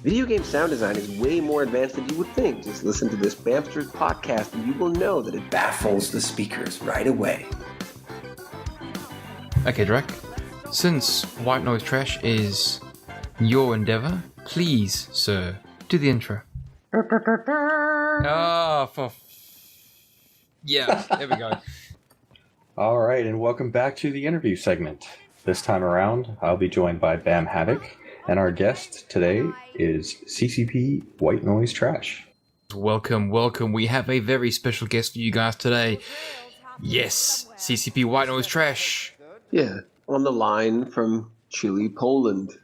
Video game sound design is way more advanced than you would think. Just listen to this Bamsters podcast and you will know that it baffles the speakers right away. Okay, Drac. Since White Noise Trash is your endeavor, please, sir, do the intro. Yeah, there we go. All right, and welcome back to the interview segment. This time around, I'll be joined by Bam Havoc, and our guest today is CCP WhiteNoiseTrash. Welcome. We have a very special guest for you guys today. Yes, CCP WhiteNoiseTrash. Yeah, on the line from Chile, Poland.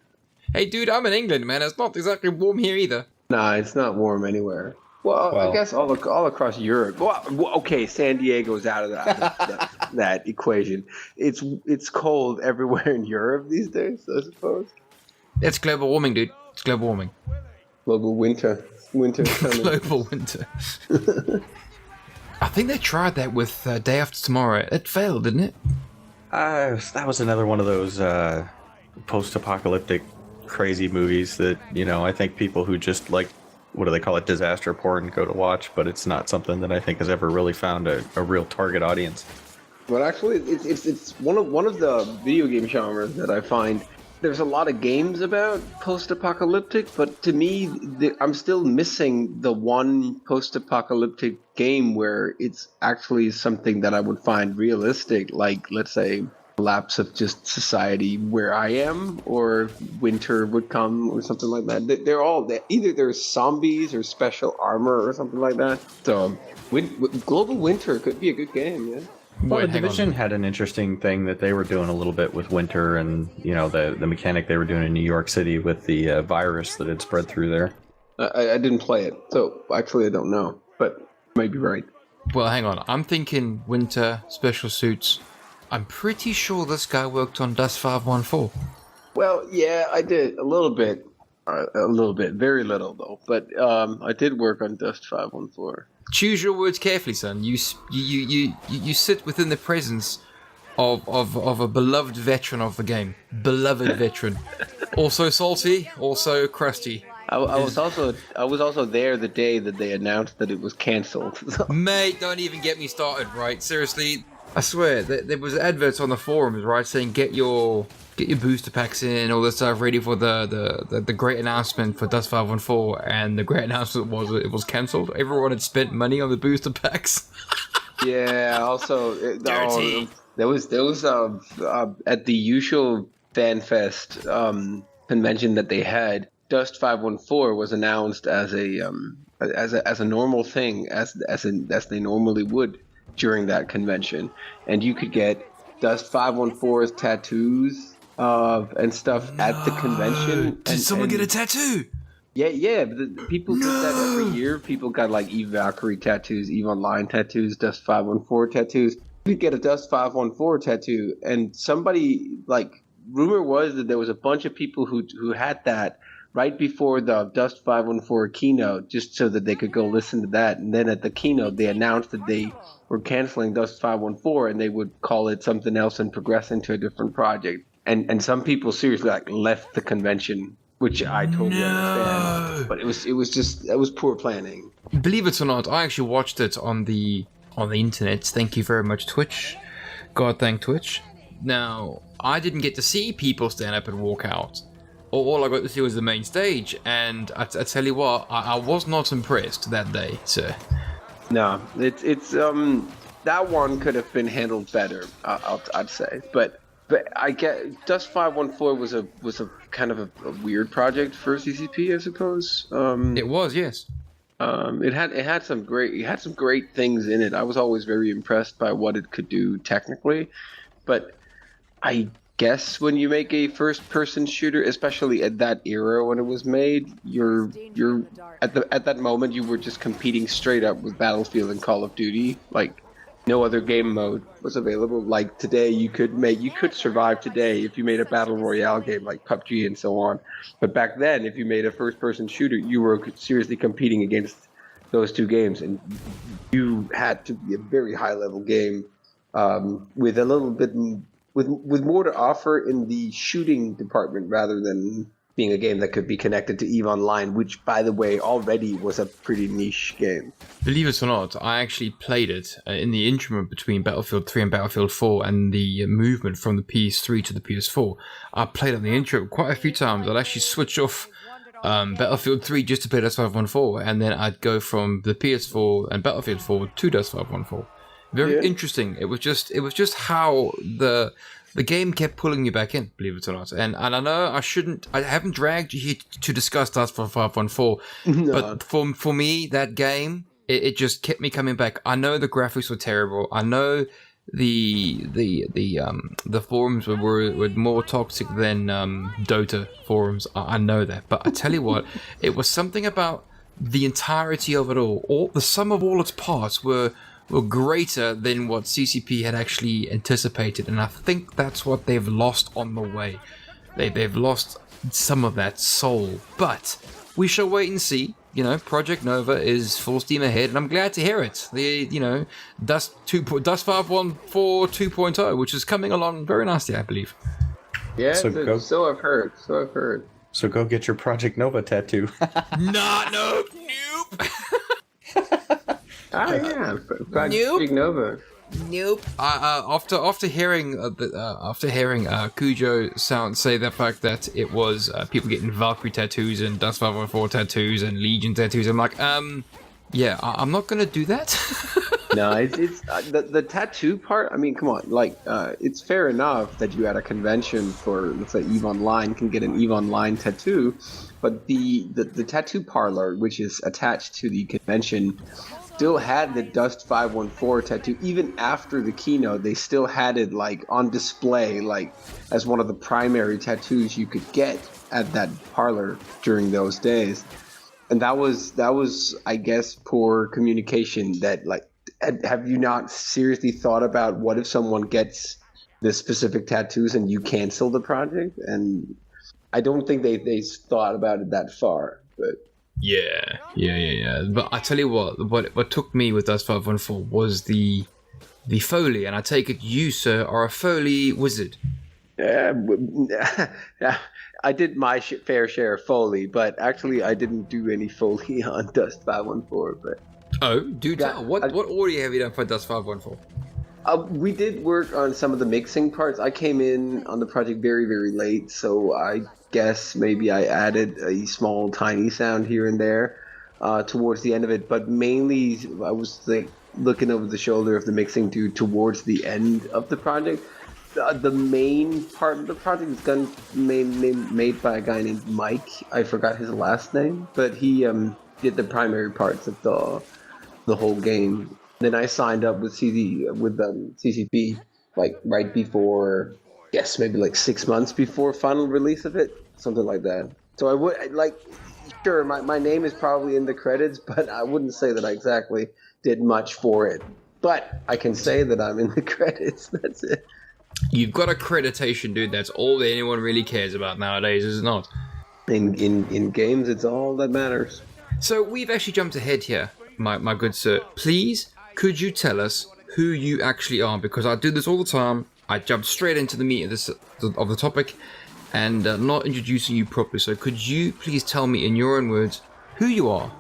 Hey, dude, I'm in England, man. It's not exactly warm here either. Nah, it's not warm anywhere. Well, I guess all across Europe. Well, okay, San Diego's out of that equation. It's cold everywhere in Europe these days, I suppose. It's global warming, dude. It's global warming. Global winter. Winter coming. Global winter. I think they tried that with Day After Tomorrow. It failed, didn't it? That was another one of those post-apocalyptic crazy movies that, I think people who just like, what do they call it, disaster porn go to watch, but it's not something that I think has ever really found a real target audience. But actually, it's one of the video game genres that I find there's a lot of games about post-apocalyptic, but to me, I'm still missing the one post-apocalyptic game where it's actually something that I would find realistic, like, let's say, collapse of just society where I am, or winter would come, or something like that. They're all either there's zombies or special armor or something like that. So, Global Winter could be a good game, yeah. Well, the Division had an interesting thing that they were doing a little bit with winter, and the mechanic they were doing in New York City with the virus that had spread through there. I didn't play it, so actually I don't know, but you might be right. Well, hang on. I'm thinking winter special suits. I'm pretty sure this guy worked on Dust 514. Well, yeah, I did a little bit, very little though. But I did work on Dust 514. Choose your words carefully, son. You sit within the presence of a beloved veteran of the game. Beloved veteran. Also salty, also crusty. I was also there the day that they announced that it was cancelled. Mate, don't even get me started, right? Seriously. I swear, there was adverts on the forums, right, saying get your booster packs in, all this stuff, ready for the great announcement for Dust 514, and the great announcement was it was cancelled. Everyone had spent money on the booster packs. Yeah, also Dirty. There was at the usual FanFest convention that they had, Dust 514 was announced as a normal thing, as they normally would during that convention, and you could get Dust 514's tattoos and stuff at the convention. Did someone get a tattoo? Yeah. The people did that every year. People got like Eve Valkyrie tattoos, Eve Online tattoos, Dust 514 tattoos. You could get a Dust 514 tattoo, and somebody, like, rumor was that there was a bunch of people who had that right before the Dust 514 keynote, just so that they could go listen to that. And then at the keynote, they announced that they were canceling Dust 514 and they would call it something else and progress into a different project. And some people seriously left the convention, which I totally understand. But it was poor planning. Believe it or not, I actually watched it on the internet. Thank you very much, Twitch. God thank Twitch. Now, I didn't get to see people stand up and walk out. All I got to see was the main stage, and I tell you what, I was not impressed that day, sir. No, it's that one could have been handled better, I'd say. But I get Dust 514 was a kind of a weird project for CCP, I suppose. It was, yes. It had some great things in it. I was always very impressed by what it could do technically, but I guess when you make a first-person shooter, especially at that era when it was made, you're at that moment you were just competing straight up with Battlefield and Call of Duty. Like, no other game mode was available. Like today, you could survive today if you made a battle royale game like PUBG and so on. But back then, if you made a first-person shooter, you were seriously competing against those two games, and you had to be a very high-level game with a little bit with more to offer in the shooting department rather than being a game that could be connected to EVE Online, which, by the way, already was a pretty niche game. Believe it or not, I actually played it in the interim between Battlefield 3 and Battlefield 4 and the movement from the PS3 to the PS4. I played on the interim quite a few times. I'd actually switch off Battlefield 3 just to play Dust 514, and then I'd go from the PS4 and Battlefield 4 to Dust 514. Very interesting. It was just how the game kept pulling you back in, believe it or not. And I know I haven't dragged you here to discuss Dust 514, no. But for me, that game, it just kept me coming back. I know the graphics were terrible. I know the forums were more toxic than Dota forums. I know that, but I tell you what, it was something about the entirety of it all. The sum of all its parts were greater than what CCP had actually anticipated, and I think that's what they've lost on the way. They've lost some of that soul, but we shall wait and see. Project Nova is full steam ahead, and I'm glad to hear it. Dust 514 2.0, which is coming along very nicely, I believe. Yeah, so I've heard. So go get your Project Nova tattoo. Nope. Yeah, Project Nova. Nope. After hearing Cujo Sound say the fact that it was people getting Valkyrie tattoos and Dust 514 tattoos and Legion tattoos, I'm like, yeah, I'm not gonna do that. No, it's the tattoo part. I mean, come on, it's fair enough that you at a convention for, let's say, EVE Online can get an EVE Online tattoo, but the tattoo parlor, which is attached to the convention, still had the Dust 514 tattoo. Even after the keynote, they still had it on display, as one of the primary tattoos you could get at that parlor during those days. And that was I guess poor communication. That have you not seriously thought about what if someone gets the specific tattoos and you cancel the project? And I don't think they thought about it that far, but Yeah. But I tell you what took me with Dust 514 was the Foley, and I take it you, sir, are a Foley wizard. I did my fair share of Foley, but actually I didn't do any Foley on Dust 514. But tell. What audio have you done for Dust 514? We did work on some of the mixing parts. I came in on the project very, very late, so I guess maybe I added a small, tiny sound here and there towards the end of it. But mainly, I was looking over the shoulder of the mixing dude towards the end of the project. The main part of the project is made by a guy named Mike. I forgot his last name, but he did the primary parts of the whole game. Then I signed up with CCP right before, yes, maybe 6 months before final release of it, something like that. So I would sure, my name is probably in the credits, but I wouldn't say that I exactly did much for it. But I can say that I'm in the credits. That's it. You've got accreditation, dude. That's all that anyone really cares about nowadays, is it not? In games, it's all that matters. So we've actually jumped ahead here, my good sir. Please, could you tell us who you actually are? Because I do this all the time. I jump straight into the meat of the topic and not introducing you properly. So could you please tell me in your own words who you are?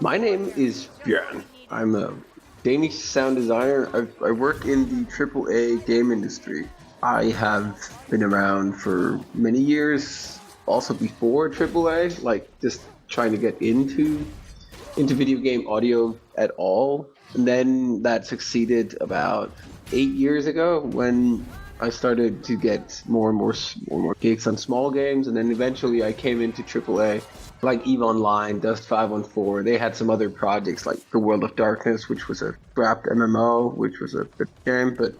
My name is Bjørn. I'm a Danish sound designer. I work in the AAA game industry. I have been around for many years, also before AAA, just trying to get into video game audio at all. And then that succeeded about 8 years ago when I started to get more and more gigs on small games, and then eventually I came into AAA, like EVE Online, Dust 514. They had some other projects like The World of Darkness, which was a scrapped MMO, which was a good game. But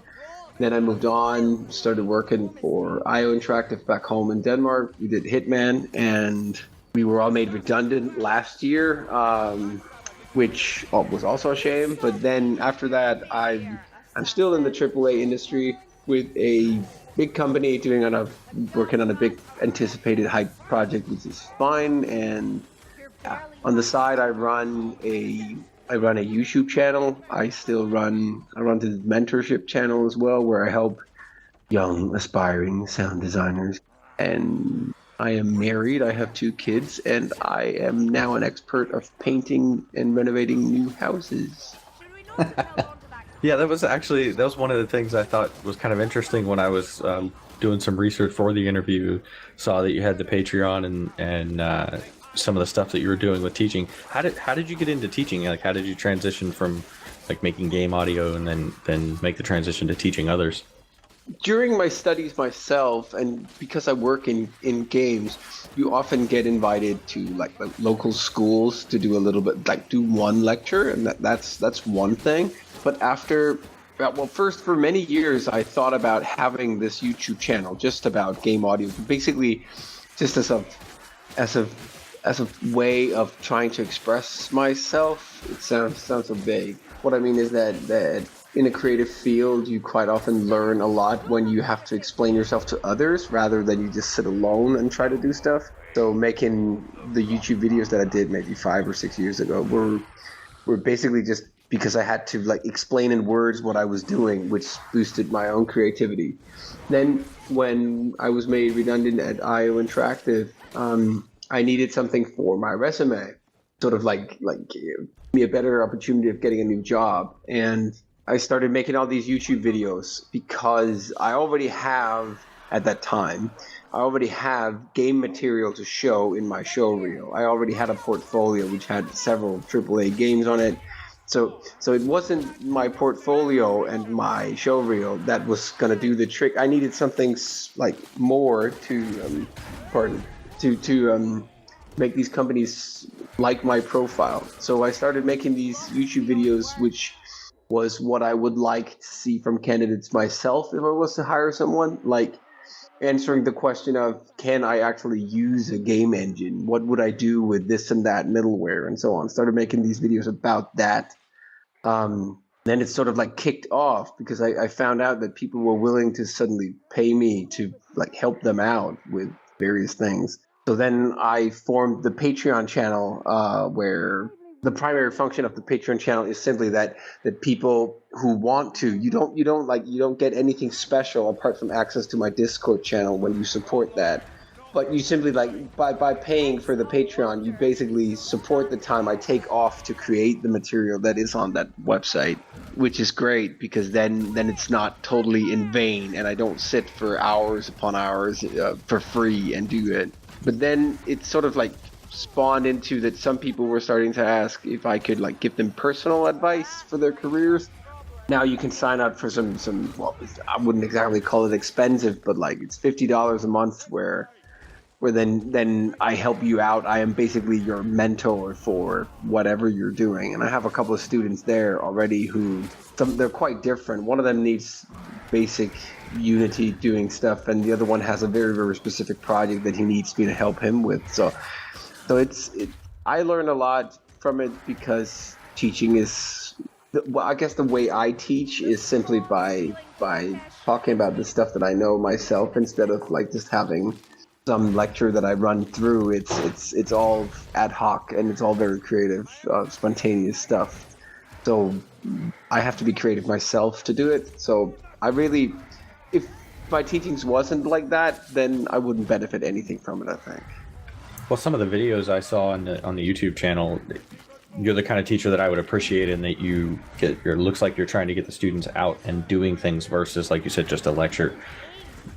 then I moved on, started working for IO Interactive back home in Denmark. We did Hitman, and we were all made redundant last year, which was also a shame. But then after that, I'm still in the AAA industry with a big company working on a big anticipated hype project, which is fine. And on the side, I run a YouTube channel. I run the mentorship channel as well, where I help young aspiring sound designers. And I am married. I have 2 kids, and I am now an expert of painting and renovating new houses. Yeah, that was one of the things I thought was kind of interesting when I was doing some research for the interview. Saw that you had the Patreon and some of the stuff that you were doing with teaching. How did you get into teaching? Like, how did you transition from like making game audio and then make the transition to teaching others? During my studies myself, and because I work in games, you often get invited to like local schools to do a little bit, like do one lecture, and that's one thing. But first for many years, I thought about having this YouTube channel just about game audio, basically just as a way of trying to express myself. It sounds so vague. What I mean is that in a creative field, you quite often learn a lot when you have to explain yourself to others rather than you just sit alone and try to do stuff. So making the YouTube videos that I did maybe 5 or 6 years ago were basically just because I had to like explain in words what I was doing, which boosted my own creativity. Then when I was made redundant at IO Interactive, I needed something for my resume, sort of like give me a better opportunity of getting a new job. And I started making all these YouTube videos because I already have, at that time, game material to show in my show reel. I already had a portfolio which had several AAA games on it. So it wasn't my portfolio and my show reel that was going to do the trick. I needed something like more to make these companies like my profile. So I started making these YouTube videos, which was what I would like to see from candidates myself if I was to hire someone, like answering the question of, can I actually use a game engine? What would I do with this and that middleware and so on? Started making these videos about that. Then it sort of like kicked off because I found out that people were willing to suddenly pay me to like help them out with various things. So then I formed the Patreon channel, where the primary function of the Patreon channel is simply that people who want to, you don't get anything special apart from access to my Discord channel when you support that. But you simply like by paying for the Patreon, you basically support the time I take off to create the material that is on that website, which is great because then it's not totally in vain and I don't sit for hours upon hours for free and do it. But then it sort of like spawned into that some people were starting to ask if I could like give them personal advice for their careers. Now you can sign up for some well, I wouldn't exactly call it expensive, but like it's $50 a month where then I help you out. I am basically your mentor for whatever you're doing. And I have a couple of students there already who they're quite different. One of them needs basic Unity doing stuff, and the other one has a very, very specific project that he needs me to help him with. So I learn a lot from it because teaching is, well, I guess the way I teach is simply by talking about the stuff that I know myself instead of like just having some lecture that I run through. It's all ad hoc and it's all very creative, spontaneous stuff. So I have to be creative myself to do it. So if my teachings wasn't like that, then I wouldn't benefit anything from it, I think. Well, some of the videos I saw on the YouTube channel, you're the kind of teacher that I would appreciate, in that it looks like you're trying to get the students out and doing things versus, like you said, just a lecture.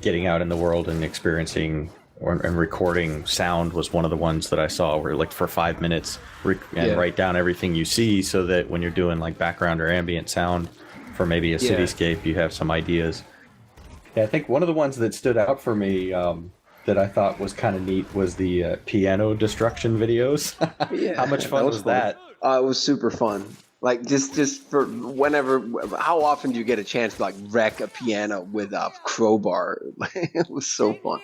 Getting out in the world and experiencing and recording sound was one of the ones that I saw where, like, for 5 minutes write down everything you see, so that when you're doing like background or ambient sound for maybe a cityscape, you have some ideas. Yeah, I think one of the ones that stood out for me that I thought was kind of neat was the piano destruction videos. How much fun was that? It was super fun. Like just for whenever, how often do you get a chance to like wreck a piano with a crowbar? It was so fun.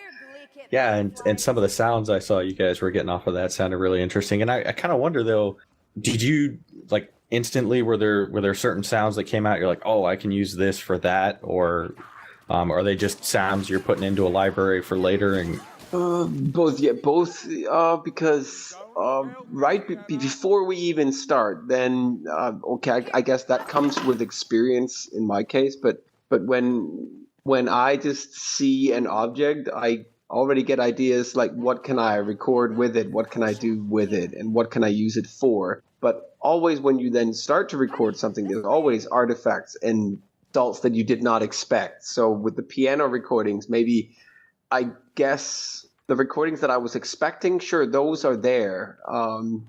Yeah, and some of the sounds I saw you guys were getting off of that sounded really interesting. And I kind of wonder though, did you like instantly, were there certain sounds that came out, you're like, oh, I can use this for that, or are they just sounds you're putting into a library for later? And both, because before we even start, then I guess that comes with experience in my case. But when I just see an object, I already get ideas like what can I record with it, what can I do with it, and what can I use it for. But always when you then start to record something, there's always artifacts and results that you did not expect. So with the piano recordings, maybe I guess the recordings that I was expecting, sure, those are there.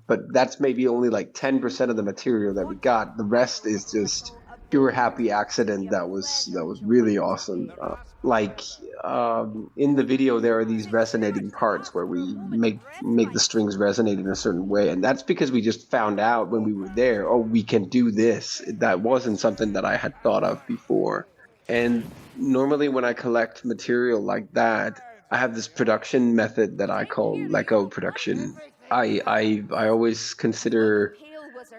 But that's maybe only like 10% of the material that we got. The rest is just pure happy accident that was really awesome. In the video, there are these resonating parts where we make the strings resonate in a certain way, and that's because we just found out when we were there, oh, we can do this. That wasn't something that I had thought of before. And normally when I collect material like that, I have this production method that I call Lego production. I always consider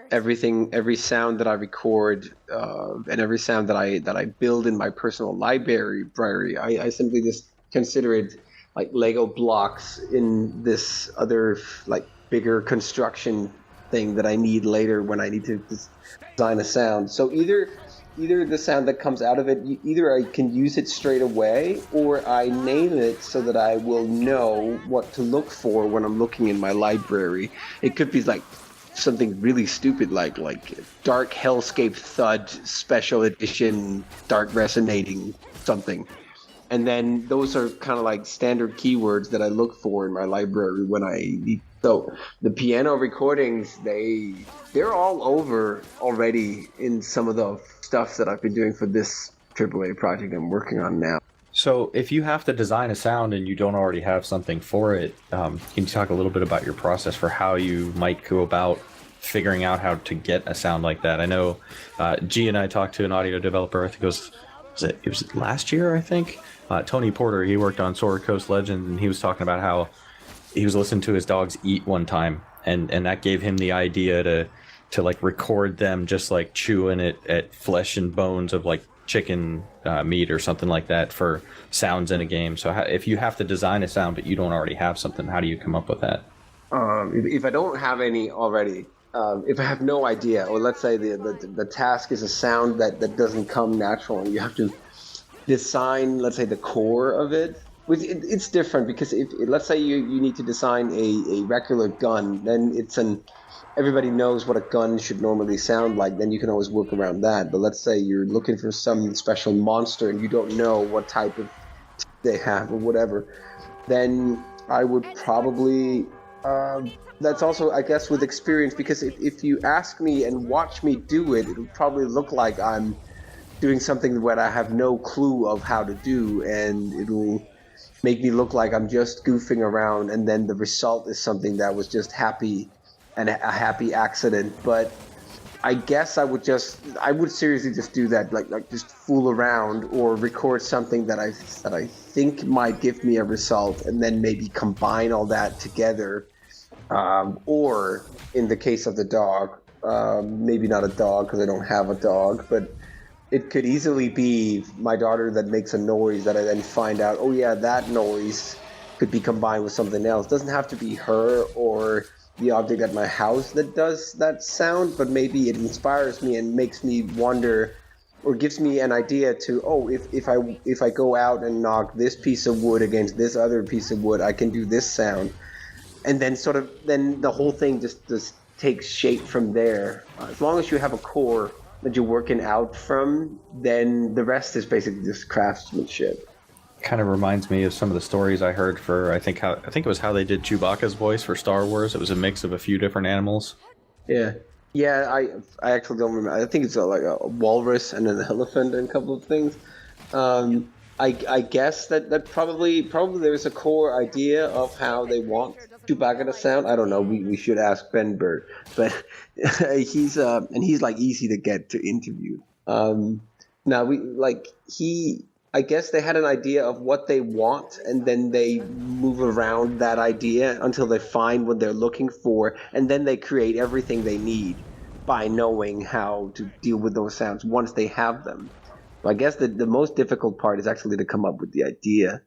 everything, every sound that I record, and every sound that I build in my personal library. I simply just consider it like Lego blocks in this other like bigger construction thing that I need later when I need to design a sound. So either the sound that comes out of it, either I can use it straight away, or I name it so that I will know what to look for when I'm looking in my library. It could be like something really stupid like Dark Hellscape Thud Special Edition Dark Resonating something. And then those are kind of like standard keywords that I look for in my library when I need. So the piano recordings, they're all over already in some of the stuff that I've been doing for this AAA project I'm working on now. So if you have to design a sound and you don't already have something for it, can you talk a little bit about your process for how you might go about figuring out how to get a sound like that? I know G and I talked to an audio developer, I think it was last year, I think. Tony Porter, he worked on Sword Coast Legends, and he was talking about how he was listening to his dogs eat one time, and that gave him the idea to like record them just like chewing it at flesh and bones of like chicken meat or something like that for sounds in a game. So if you have to design a sound but you don't already have something, how do you come up with that? If I don't have any already, if I have no idea, or let's say the task is a sound that doesn't come natural, and you have to design, let's say, the core of it. It's different because if let's say you need to design a regular gun, then everybody knows what a gun should normally sound like, then you can always work around that. But let's say you're looking for some special monster and you don't know what type of they have or whatever, then I would probably that's also, I guess, with experience, because if you ask me and watch me do it, it'll probably look like I'm doing something that I have no clue of how to do, and it'll make me look like I'm just goofing around, and then the result is something that was just happy and a happy accident. But I guess I would seriously just do that, like just fool around or record something that I think might give me a result, and then maybe combine all that together. Or in the case of the dog, maybe not a dog because I don't have a dog, but it could easily be my daughter that makes a noise that I then find out, oh yeah, that noise could be combined with something else. It doesn't have to be her or the object at my house that does that sound, but maybe it inspires me and makes me wonder, or gives me an idea to, oh, if I go out and knock this piece of wood against this other piece of wood, I can do this sound. And then then the whole thing just takes shape from there. As long as you have a core that you're working out from, then the rest is basically just craftsmanship. Kind of reminds me of some of the stories I heard for, I think it was how they did Chewbacca's voice for Star Wars. It was a mix of a few different animals. Yeah, I actually don't remember. I think it's like a walrus and an elephant and a couple of things. I guess that probably there's a core idea of how they want Chewbacca to sound. I don't know. We should ask Ben Bird, but he's like easy to get to interview. I guess they had an idea of what they want, and then they move around that idea until they find what they're looking for, and then they create everything they need by knowing how to deal with those sounds once they have them. So I guess the most difficult part is actually to come up with the idea.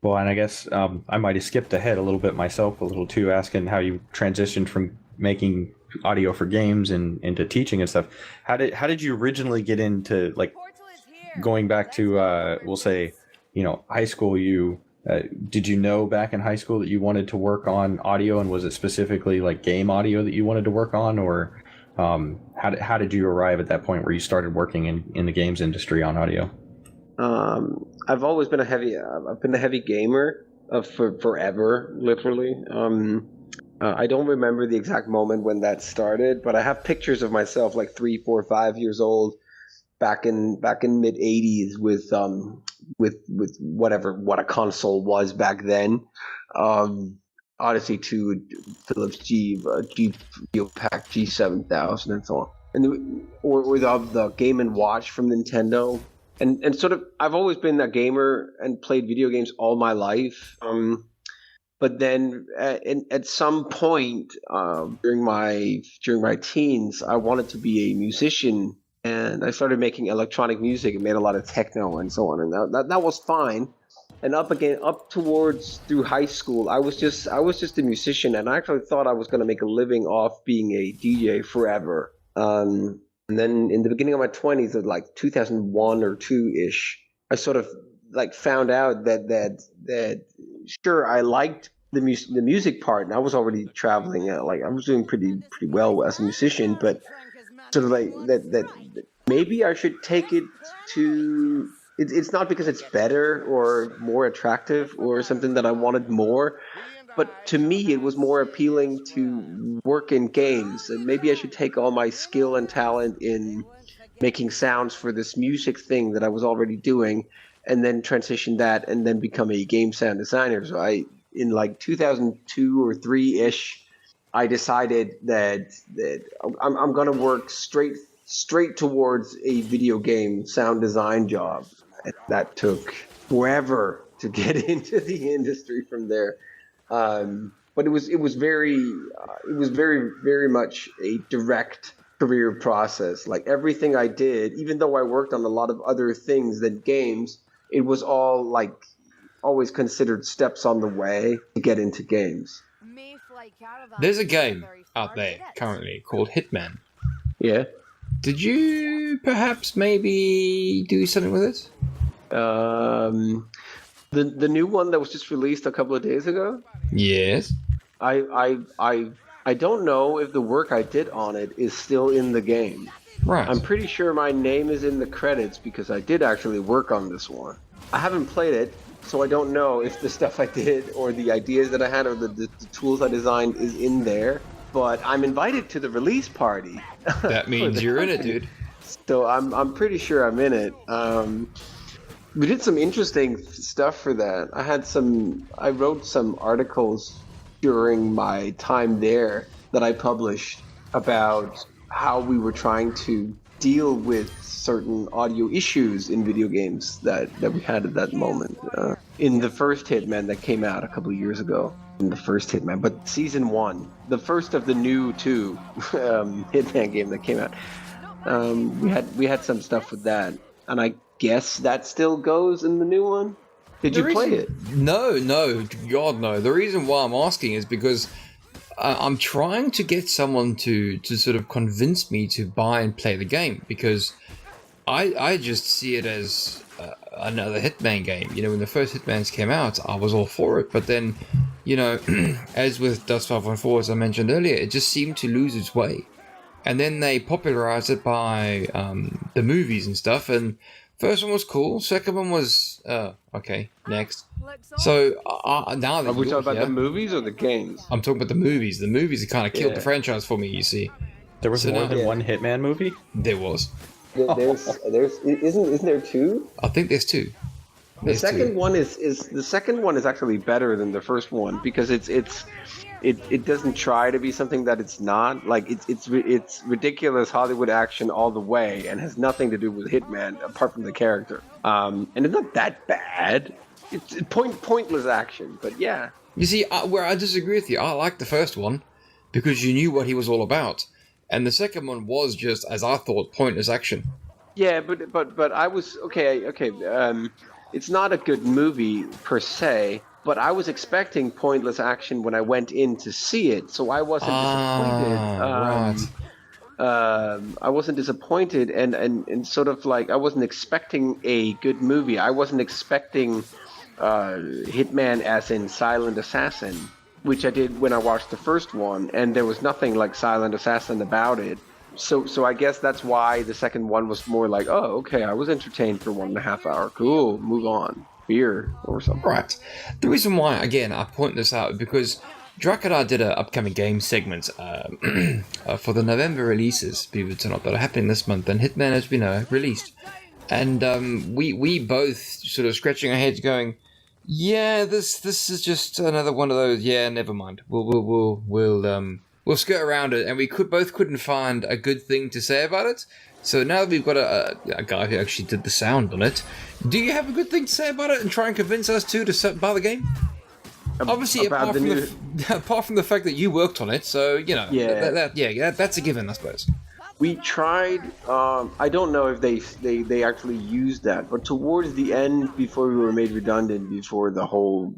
Well, and I guess I might have skipped ahead a little bit myself, a little too, asking how you transitioned from making audio for games and into teaching and stuff. How did you originally get into, like, going back to we'll say, high school? You Did you know back in high school that you wanted to work on audio, and was it specifically like game audio that you wanted to work on, or how did you arrive at that point where you started working in the games industry on audio? I've always been I've been a heavy gamer for forever, literally. I don't remember the exact moment when that started, but I have pictures of myself like 3, 4, 5 years old back in mid '80s with what a console was back then. Odyssey 2, Philips G Pack G7000, and so on, or the Game and Watch from Nintendo. And sort of, I've always been a gamer and played video games all my life. But then at some point during my teens, I wanted to be a musician, and I started making electronic music and made a lot of techno and so on. And that was fine. And up towards through high school, I was just a musician, and I actually thought I was going to make a living off being a DJ forever. And then in the beginning of my 20s, of like 2001 or 2-ish, I sort of like found out that sure, I liked the music part, and I was already traveling. Like I was doing pretty well as a musician, but sort of like that maybe I should take it to. It's not because it's better or more attractive or something that I wanted more. But to me, it was more appealing to work in games, and maybe I should take all my skill and talent in making sounds for this music thing that I was already doing, and then transition that, and then become a game sound designer. So in like 2002 or 3-ish, I decided that I'm going to work straight towards a video game sound design job, and that took forever to get into the industry from there. But it was very much a direct career process. Like everything I did, even though I worked on a lot of other things than games, it was all like always considered steps on the way to get into games. There's a game out there currently called Hitman. Yeah. Did you perhaps maybe do something with it? The new one that was just released a couple of days ago? Yes. I don't know if the work I did on it is still in the game. Right. I'm pretty sure my name is in the credits because I did actually work on this one. I haven't played it, so I don't know if the stuff I did or the ideas that I had or the tools I designed is in there. But I'm invited to the release party. That means you're in it, dude. So I'm pretty sure I'm in it. We did some interesting stuff for that. I wrote some articles during my time there that I published about how we were trying to deal with certain audio issues in video games that we had at that moment. In the first Hitman that came out a couple of years ago. In the first Hitman, but season 1, the first of the new 2 Hitman game that came out. We had some stuff with that, and I guess that still goes in the new one. Did you play it? No, God no. The reason why I'm asking is because I'm trying to get someone to sort of convince me to buy and play the game, because I just see it as another Hitman game. You know, when the first Hitmans came out, I was all for it, but then, you know, as with Dust 514, as I mentioned earlier, it just seemed to lose its way. And then they popularized it by the movies and stuff, and first one was cool, second one was, okay, next. So, now that Are we talking about the movies or the games? I'm talking about the movies. The movies have kind of killed the franchise for me, you see. There was more than one Hitman movie? There was. Isn't there 2? I think there's 2. The second one is actually better than the first one because it doesn't try to be something that it's not. Like it's ridiculous Hollywood action all the way and has nothing to do with Hitman apart from the character. And it's not that bad. It's pointless action, but yeah. You see, where I disagree with you, I like the first one because you knew what he was all about, and the second one was just, as I thought, pointless action. Yeah, but I was okay. It's not a good movie per se, but I was expecting pointless action when I went in to see it, so I wasn't disappointed. Right. I wasn't disappointed, and sort of like I wasn't expecting a good movie. I wasn't expecting Hitman as in Silent Assassin, which I did when I watched the first one, and there was nothing like Silent Assassin about it. So I guess that's why the second one was more like, oh, okay, I was entertained for 1.5 hours. Cool, move on. Beer or something. Right. The reason why, again, I point this out because Drac and I did an upcoming game segment for the November releases, believe it or not, that are happening this month, and Hitman has been released. And we both sort of scratching our heads going, yeah, this is just another one of those, yeah, never mind. We'll skirt around it, and we couldn't find a good thing to say about it. So now that we've got a guy who actually did the sound on it, do you have a good thing to say about it and try and convince us to buy the game? Obviously, apart from the fact that you worked on it, so you know, that's a given, I suppose. We tried. I don't know if they actually used that, but towards the end, before we were made redundant, before the whole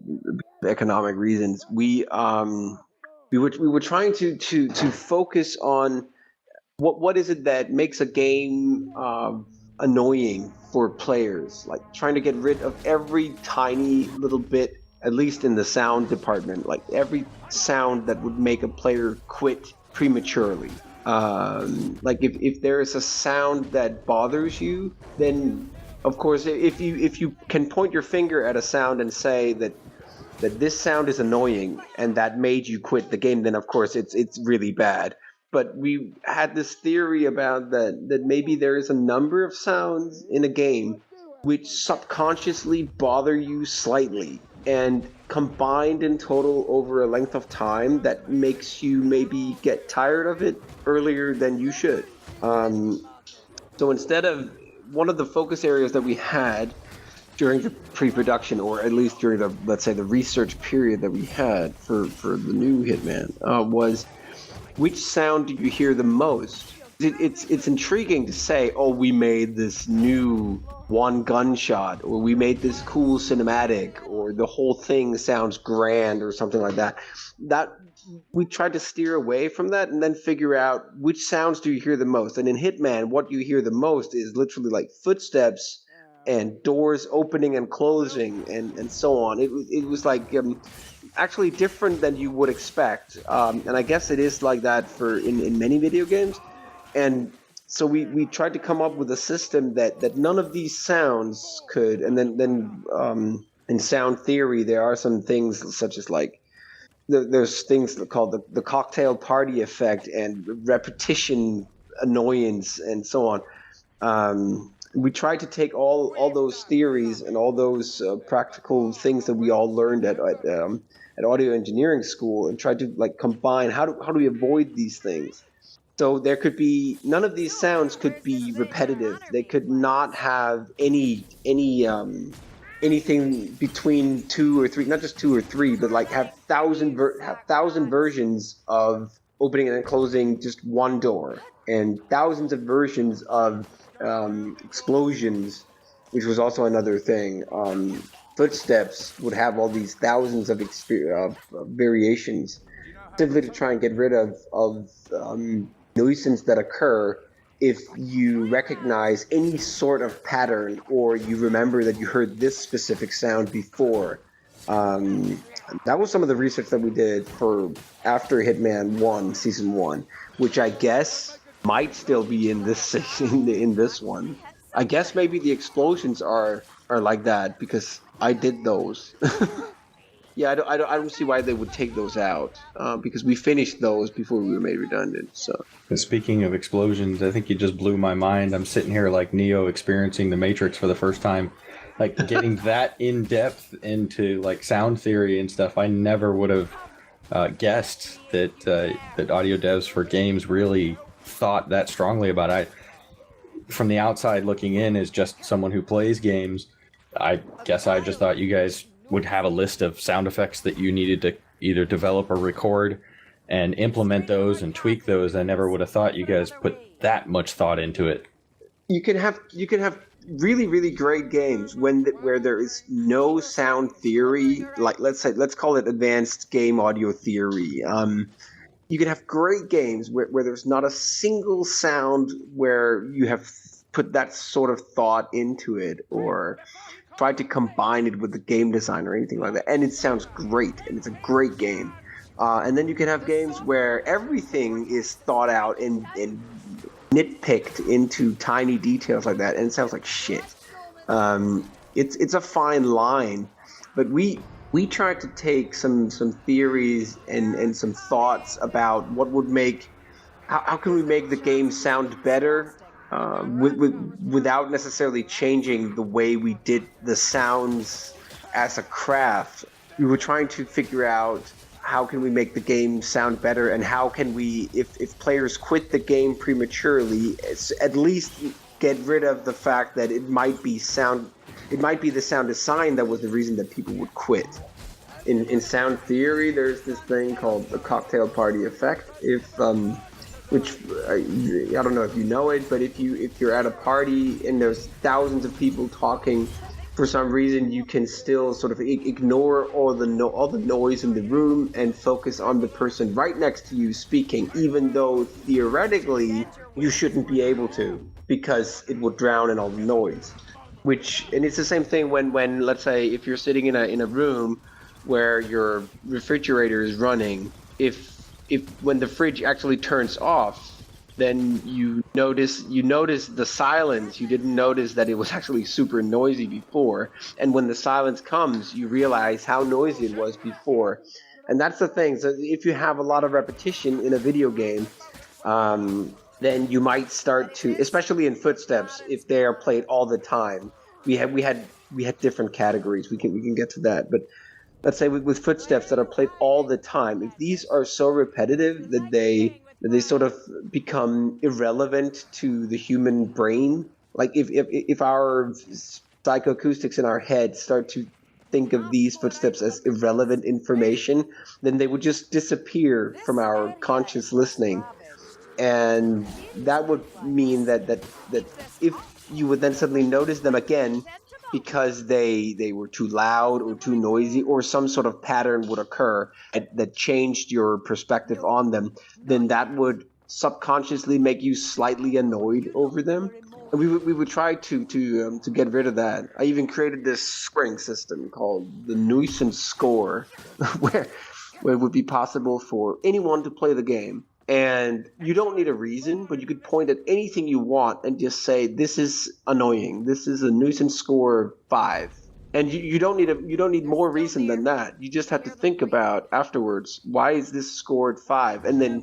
economic reasons, we were trying to focus on what is it that makes a game annoying for players, like trying to get rid of every tiny little bit, at least in the sound department, like every sound that would make a player quit prematurely. Like if there is a sound that bothers you, then of course if you can point your finger at a sound and say that this sound is annoying and that made you quit the game, then of course it's really bad. But we had this theory about that maybe there is a number of sounds in a game which subconsciously bother you slightly, and combined in total over a length of time that makes you maybe get tired of it earlier than you should. So instead of one of the focus areas that we had during the pre-production, or at least during the, let's say, the research period that we had for the new Hitman, was which sound do you hear the most? It's intriguing to say, oh, we made this new one gunshot, or we made this cool cinematic, or the whole thing sounds grand, or something like that. That we tried to steer away from that and then figure out which sounds do you hear the most. And in Hitman, what you hear the most is literally like footsteps and doors opening and closing and so on. It was like actually different than you would expect. And I guess it is like that for in many video games. And so we tried to come up with a system that none of these sounds could. And then in sound theory, there are some things such as like there's things called the cocktail party effect and repetition annoyance and so on. We tried to take all those theories and all those practical things that we all learned at audio engineering school and tried to like combine how do we avoid these things. So there could be none of these sounds could be repetitive. They could not have anything between 2 or 3, not just 2 or 3, but like have thousand versions of opening and closing just one door, and thousands of versions of explosions, which was also another thing. Footsteps would have all these thousands of variations, simply to try and get rid of nuisance that occur if you recognize any sort of pattern, or you remember that you heard this specific sound before. That was some of the research that we did for after Hitman 1, Season 1, which I guess might still be in this in this one. I guess maybe the explosions are like that because I did those. Yeah, I don't see why they would take those out because we finished those before we were made redundant. So. And speaking of explosions, I think you just blew my mind. I'm sitting here like Neo experiencing the Matrix for the first time, like getting that in depth into like sound theory and stuff. I never would have guessed that audio devs for games really thought that strongly about it. From the outside looking in, as just someone who plays games, I guess I just thought you guys would have a list of sound effects that you needed to either develop or record and implement those and tweak those. I never would have thought you guys put that much thought into it. You can have really, really great games where there is no sound theory, like let's call it advanced game audio theory. You can have great games where there's not a single sound where you have put that sort of thought into it, or tried to combine it with the game design or anything like that, and it sounds great, and it's a great game. And then you can have games where everything is thought out and nitpicked into tiny details like that, and it sounds like shit. It's a fine line, but we tried to take some theories and some thoughts about what would make how can we make the game sound better without necessarily changing the way we did the sounds as a craft. We were trying to figure out how can we make the game sound better, and how can we, if players quit the game prematurely, at least get rid of the fact that it might be the sound design that was the reason that people would quit. In sound theory, there's this thing called the cocktail party effect. Which I don't know if you know it, but if you're at a party and there's thousands of people talking, for some reason you can still sort of ignore all the noise in the room and focus on the person right next to you speaking, even though theoretically you shouldn't be able to, because it would drown in all the noise. And it's the same thing when let's say if you're sitting in a room where your refrigerator is running, if when the fridge actually turns off, then you notice the silence. You didn't notice that it was actually super noisy before, and when the silence comes, you realize how noisy it was before. And that's the thing. So if you have a lot of repetition in a video game, then you might start to, especially in footsteps, if they are played all the time. We had different categories. We can get to that, but let's say with footsteps that are played all the time, if these are so repetitive that they sort of become irrelevant to the human brain, like if our psychoacoustics in our head start to think of these footsteps as irrelevant information, then they would just disappear from our conscious listening. And that would mean that if you would then suddenly notice them again, because they were too loud or too noisy, or some sort of pattern would occur that changed your perspective on them, then that would subconsciously make you slightly annoyed over them. And we would try to get rid of that. I even created this scoring system called the nuisance score, where it would be possible for anyone to play the game. And you don't need a reason, but you could point at anything you want and just say, this is annoying. This is a nuisance score 5. And you don't need more reason than that. You just have to think about afterwards, why is this scored 5? And then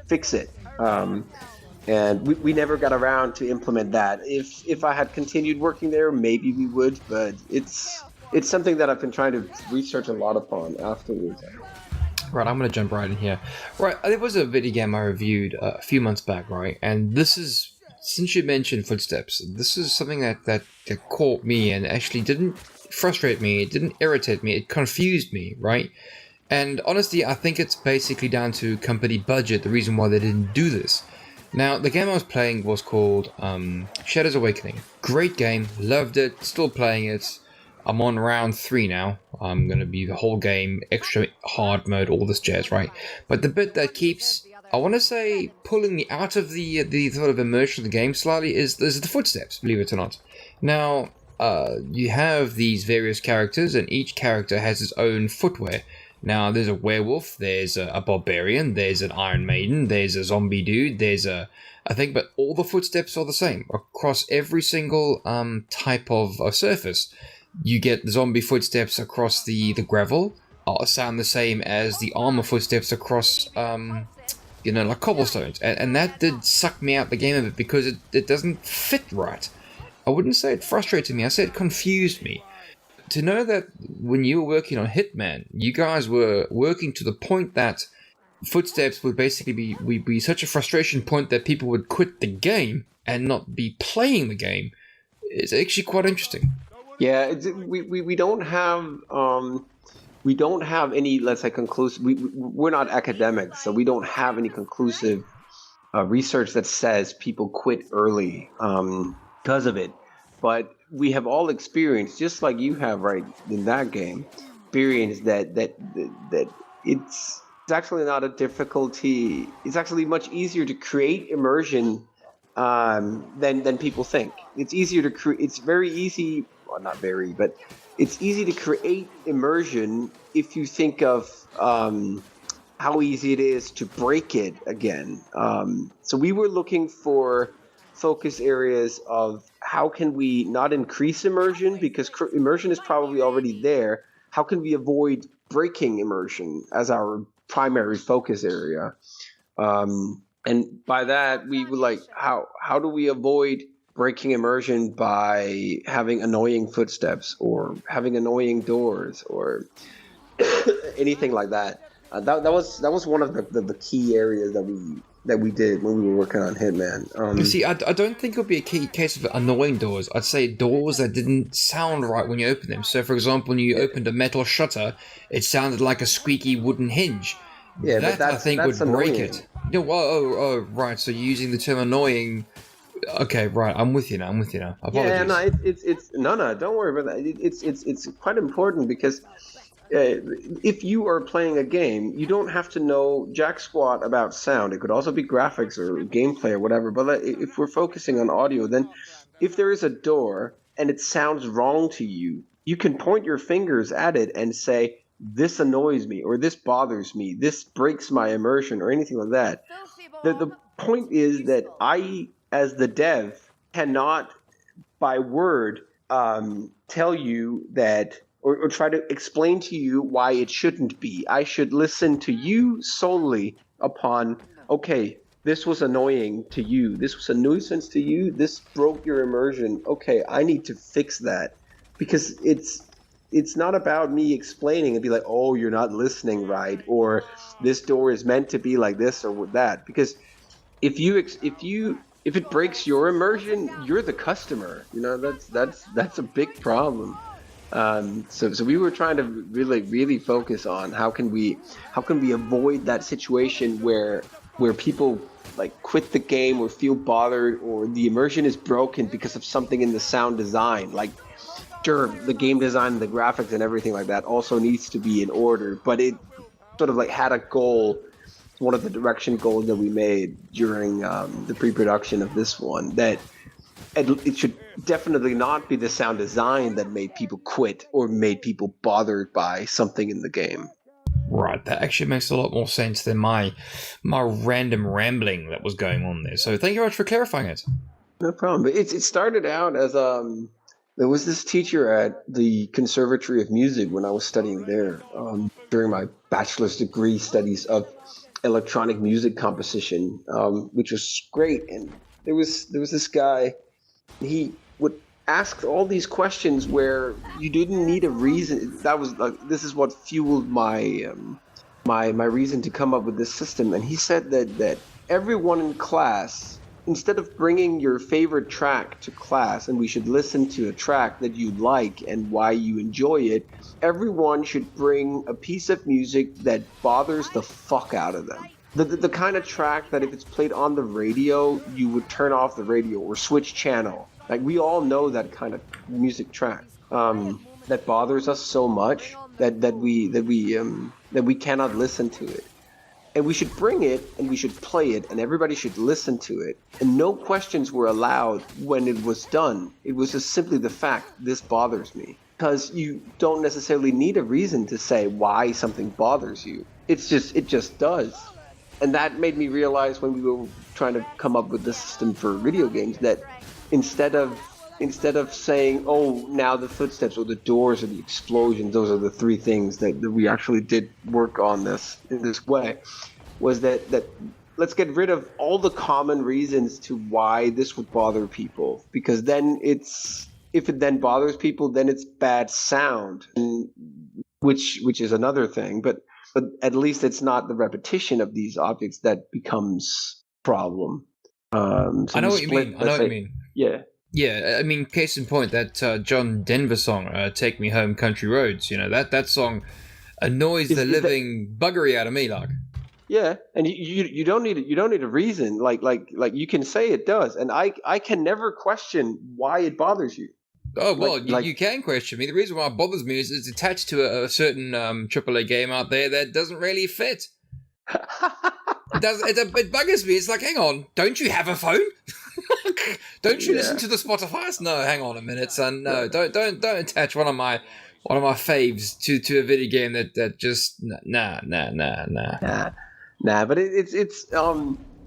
fix it. And we never got around to implement that. If I had continued working there, maybe we would, but it's something that I've been trying to research a lot upon afterwards. Right, I'm going to jump right in here. Right, there was a video game I reviewed a few months back, right? And this is, since you mentioned footsteps, this is something that caught me and actually didn't frustrate me, it didn't irritate me, it confused me, right? And honestly, I think it's basically down to company budget, the reason why they didn't do this. Now, the game I was playing was called Shadows Awakening. Great game, loved it, still playing it. I'm on round 3 now. I'm going to be the whole game, extra hard mode, all this jazz, right? But the bit that keeps, I want to say, pulling me out of the sort of immersion of the game slightly is the footsteps, believe it or not. Now, you have these various characters, and each character has its own footwear. Now, there's a werewolf, there's a barbarian, there's an Iron Maiden, there's a zombie dude, there's a thing, but all the footsteps are the same across every single type of surface. You get the zombie footsteps across the gravel, sound the same as the armor footsteps across, like cobblestones. And that did suck me out the game a bit because it doesn't fit right. I wouldn't say it frustrated me, I said it confused me. To know that when you were working on Hitman, you guys were working to the point that footsteps would basically be such a frustration point that people would quit the game and not be playing the game, is actually quite interesting. Yeah, we don't have any, let's say, conclusive. We're not academics, so we don't have any conclusive research that says people quit early because of it. But we have all experienced, just like you have right in that game, experienced that it's actually not a difficulty. It's actually much easier to create immersion than people think. It's easier to create. It's very easy well, not very, but it's easy to create immersion if you think of how easy it is to break it again. So we were looking for focus areas of how can we not increase immersion, because immersion is probably already there. How can we avoid breaking immersion as our primary focus area? And by that, we were like, how do we avoid breaking immersion by having annoying footsteps or having annoying doors or anything like that? That was one of the key areas that we did when we were working on Hitman. You see, I don't think it would be a case of annoying doors. I'd say doors that didn't sound right when you opened them. So, for example, when you opened a metal shutter, it sounded like a squeaky wooden hinge. Yeah, that but I think would break it. No, right. So you're using the term annoying. Okay, right. I'm with you now. Apologies. Yeah, no, it's no. Don't worry about that. It's quite important because if you are playing a game, you don't have to know jack squat about sound. It could also be graphics or gameplay or whatever. But if we're focusing on audio, then if there is a door and it sounds wrong to you, you can point your fingers at it and say, this annoys me, or this bothers me, this breaks my immersion, or anything like that. The point is that I, as the dev, cannot by word tell you that or try to explain to you why it shouldn't be. I should listen to you solely upon, okay, this was annoying to you, this was a nuisance to you, this broke your immersion, okay, I need to fix that. Because it's not about me explaining and be like, oh, you're not listening right, or this door is meant to be like this or that. Because if it breaks your immersion, you're the customer. You know, that's a big problem. So we were trying to really focus on how can we avoid that situation where people like quit the game or feel bothered or the immersion is broken because of something in the sound design. Like, sure, the game design, the graphics, and everything like that also needs to be in order, but it sort of like had a goal. One of the direction goals that we made during the pre-production of this one, that it should definitely not be the sound design that made people quit or made people bothered by something in the game. Right, that actually makes a lot more sense than my random rambling that was going on there. So thank you very much for clarifying it. No problem. But it started out as there was this teacher at the Conservatory of Music when I was studying there during my bachelor's degree studies of electronic music composition, which was great. And there was this guy. He would ask all these questions where you didn't need a reason. That was this is what fueled my my reason to come up with this system. And he said that everyone in class, instead of bringing your favorite track to class, and we should listen to a track that you like and why you enjoy it, everyone should bring a piece of music that bothers the fuck out of them. The kind of track that if it's played on the radio, you would turn off the radio or switch channel. Like, we all know that kind of music track that bothers us so much that we cannot listen to it. And we should bring it and we should play it and everybody should listen to it. And no questions were allowed when it was done. It was just simply the fact, this bothers me. Because you don't necessarily need a reason to say why something bothers you. It just does. And that made me realize when we were trying to come up with this system for video games that instead of saying, oh, now the footsteps or the doors or the explosions, those are the three things that we actually did work on this in this way, was that let's get rid of all the common reasons to why this would bother people, because then if it then bothers people, then it's bad sound, which is another thing. But at least it's not the repetition of these objects that becomes problem. So I know what you mean. Yeah. Yeah, I mean, case in point, that John Denver song, "Take Me Home, Country Roads." You know, that song annoys the living buggery out of me, like. Yeah, and you don't need a reason. Like you can say it does, and I can never question why it bothers you. Oh, well, you can question me. The reason why it bothers me is it's attached to a certain AAA game out there that doesn't really fit. It buggers me. It's like, hang on, don't you have a phone? Don't you Yeah. listen to the Spotify's? No, hang on a minute, son. No, don't attach one of my faves to a video game that just nah. Nah, but it's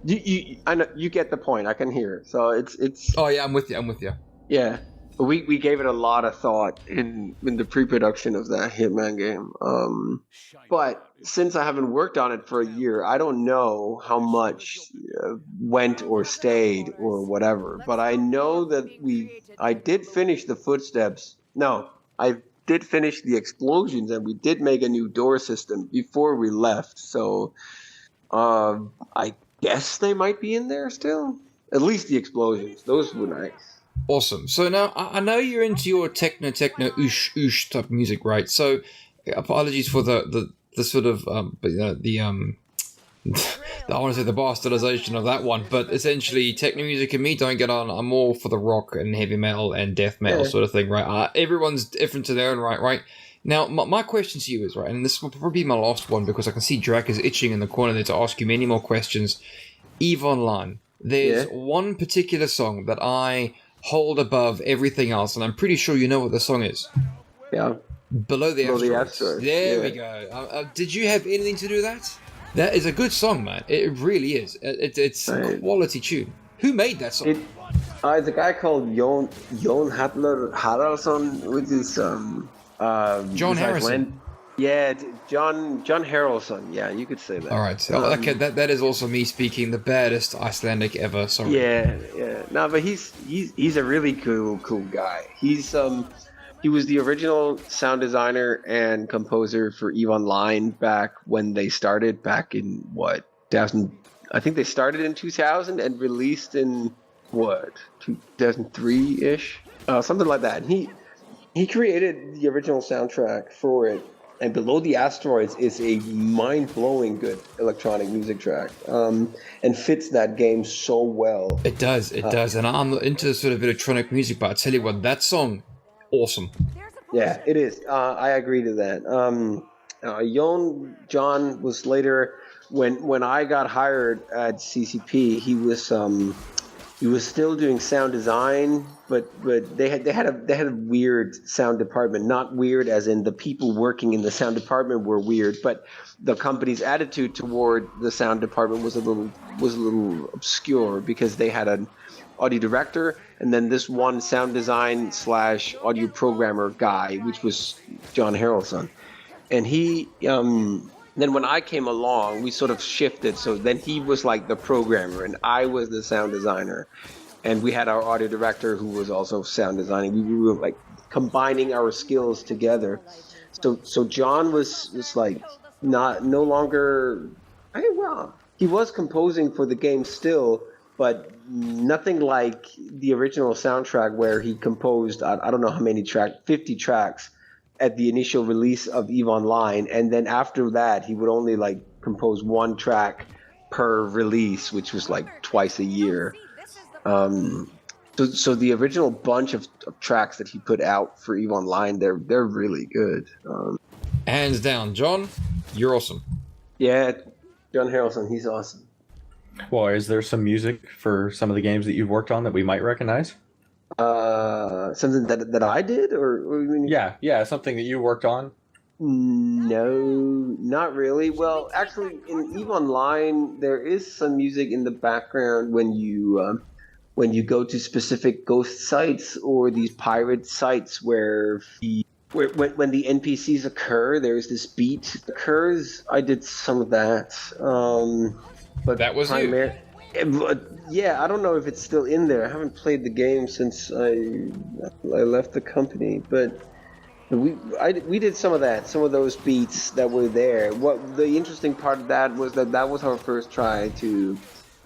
you I know you get the point. I can hear it. So it's Oh yeah, I'm with you. yeah. We gave it a lot of thought in the pre-production of that Hitman game. But since I haven't worked on it for a year, I don't know how much went or stayed or whatever. But I know that I did finish the footsteps. No, I did finish the explosions, and we did make a new door system before we left. So I guess they might be in there still. At least the explosions. Those were nice. Awesome. So now I know you're into your techno oosh type music, right? So apologies for the sort of I want to say the bastardization of that one, but essentially techno music and me don't get on. I'm more for the rock and heavy metal and death metal sort of thing, right? Everyone's different to their own right? Now, my question to you is, right, and this will probably be my last one because I can see Drac is itching in the corner there to ask you many more questions. EVE Online. There's one particular song that I hold above everything else, and I'm pretty sure you know what the song is. Yeah. Below the Asteroids. Asteroids. There we go. Did you have anything to do with that? That is a good song, man. It really is. It's a quality tune. Who made that song? It's a guy called Jon Haraldsson, which is John Harrison. John Harrelson. Yeah, you could say that. All right. Okay, that is also me speaking the baddest Icelandic ever. Sorry. Yeah. No, but he's a really cool guy. He was the original sound designer and composer for EVE Online back when they started back in 2000. I think they started in 2000 and released in 2003-ish, something like that. And he created the original soundtrack for it. And Below the Asteroids is a mind-blowing good electronic music track, and fits that game so well. It does. And I'm into sort of electronic music, but I tell you what, that song, awesome. Yeah, it is. I agree to that. John was later, when I got hired at CCP, he was still doing sound design, but they had a weird sound department. Not weird as in the people working in the sound department were weird, but the company's attitude toward the sound department was a little obscure because they had an audio director and then this one sound design / audio programmer guy, which was John Harrelson. And he then when I came along, we sort of shifted. So then he was like the programmer and I was the sound designer. And we had our audio director who was also sound designing. We were like combining our skills together. So John was like no longer, he was composing for the game still, but nothing like the original soundtrack where he composed, I don't know how many 50 tracks at the initial release of EVE Online, and then after that he would only like compose one track per release, which was like twice a year. So the original bunch of tracks that he put out for EVE Online, they're really good. Hands down, John, you're awesome. Yeah, John Harrelson, he's awesome. Well, is there some music for some of the games that you've worked on that we might recognize? Something that I did, or yeah, something that you worked on. No, not really. Well, actually, in EVE Online, there is some music in the background when you go to specific ghost sites or these pirate sites where when the NPCs occur, there's this beat that occurs. I did some of that. But that was you. Yeah, I don't know if it's still in there. I haven't played the game since I left the company, but we did some of that, some of those beats that were there. What the interesting part of that was that was our first try to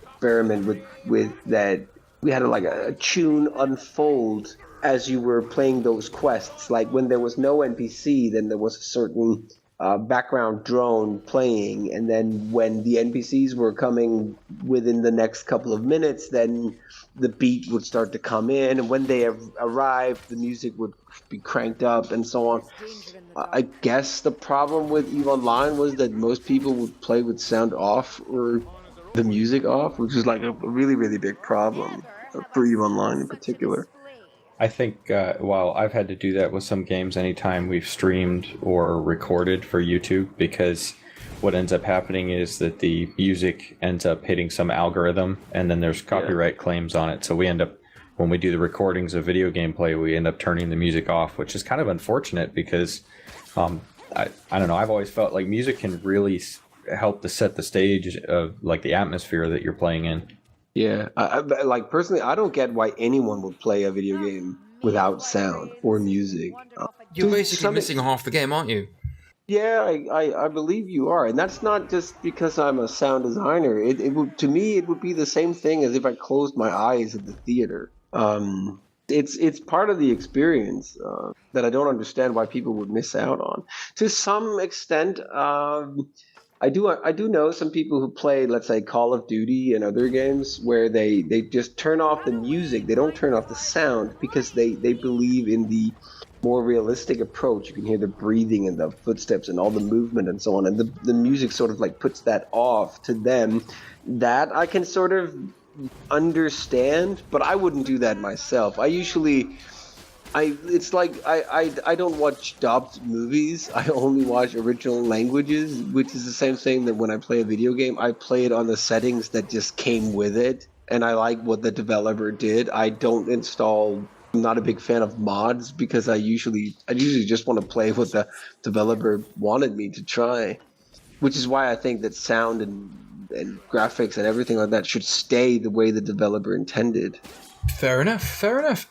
experiment with that. We had a tune unfold as you were playing those quests. Like when there was no NPC, then there was a certain background drone playing, and then when the NPCs were coming within the next couple of minutes, then the beat would start to come in, and when they arrived, the music would be cranked up and so on. I guess the problem with EVE Online was that most people would play with sound off or the music off, which was like a really, really big problem. for EVE Online in particular. I think while I've had to do that with some games anytime we've streamed or recorded for YouTube, because what ends up happening is that the music ends up hitting some algorithm and then there's copyright claims on it. So we end up, when we do the recordings of video gameplay, we end up turning the music off, which is kind of unfortunate because I don't know, I've always felt like music can really help to set the stage of like the atmosphere that you're playing in. Yeah, like personally, I don't get why anyone would play a video game without sound or music. You're basically missing half the game, aren't you? Yeah, I believe you are, and that's not just because I'm a sound designer. It would, to me, it would be the same thing as if I closed my eyes at the theater. It's part of the experience that I don't understand why people would miss out on. To some extent, I do know some people who play, let's say, Call of Duty and other games where they just turn off the music. They don't turn off the sound because they believe in the more realistic approach. You can hear the breathing and the footsteps and all the movement and so on. And the music sort of like puts that off to them. That I can sort of understand, but I wouldn't do that myself. It's like I don't watch dubbed movies. I only watch original languages, which is the same thing that when I play a video game, I play it on the settings that just came with it, and I like what the developer did. I don't install. I'm not a big fan of mods because I usually just want to play what the developer wanted me to try, which is why I think that sound and graphics and everything like that should stay the way the developer intended. Fair enough.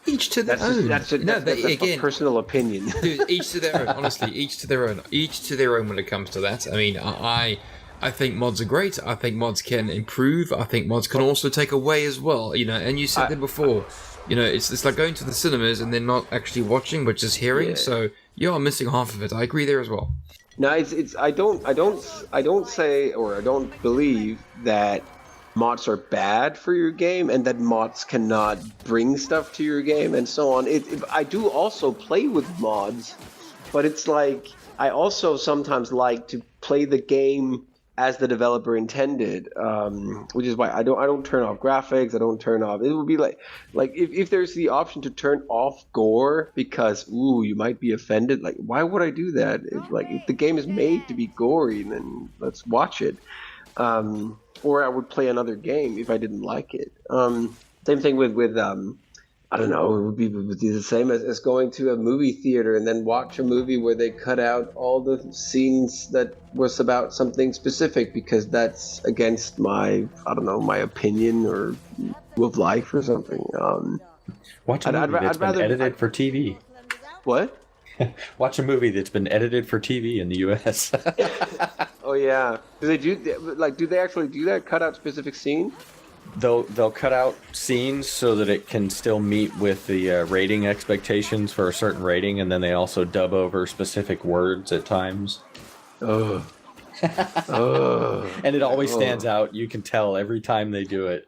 Each to their own. That's a personal opinion. Dude, each to their own. Honestly, each to their own when it comes to that. I mean, I think mods are great. I think mods can improve. I think mods can also take away as well. You know, and you said it before. You know, it's like going to the cinemas and then not actually watching, but just hearing. Yeah. So you are missing half of it. I agree there as well. No, I don't say, or I don't believe that mods are bad for your game and that mods cannot bring stuff to your game and so on. I do also play with mods, but it's like I also sometimes like to play the game as the developer intended, which is why I don't turn off graphics. I don't turn off. It would be like if there's the option to turn off gore because you might be offended. Like, why would I do that? If the game is made to be gory, then let's watch it. Or I would play another game if I didn't like it. Same thing with I don't know, it would be the same as going to a movie theater and then watch a movie where they cut out all the scenes that was about something specific because that's against my opinion or of life or something. Watch a movie that's been edited for TV. What? Watch a movie that's been edited for TV in the U.S. Oh yeah. Do they actually do that? Cut out specific scenes? They'll cut out scenes so that it can still meet with the rating expectations for a certain rating, and then they also dub over specific words at times. Oh. And it always stands out. You can tell every time they do it.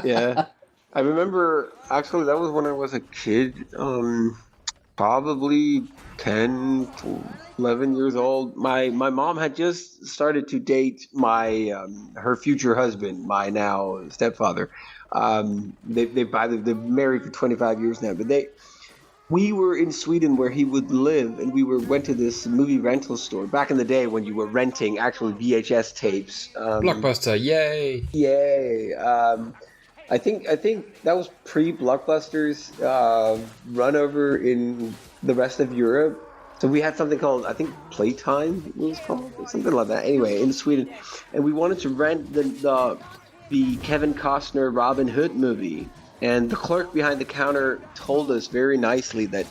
Yeah. I remember, actually, that was when I was a kid, probably 10 to 11 years old. My mom had just started to date her future husband, my now stepfather. They've married for 25 years now, but we were in Sweden where he would live, and we went to this movie rental store back in the day when you were renting actual VHS tapes. Blockbuster, yay! Yay! I think that was pre-Blockbuster's run over in the rest of Europe. So we had something called, I think, Playtime, it was called, or something like that. Anyway, in Sweden, and we wanted to rent the Kevin Costner Robin Hood movie. And the clerk behind the counter told us very nicely that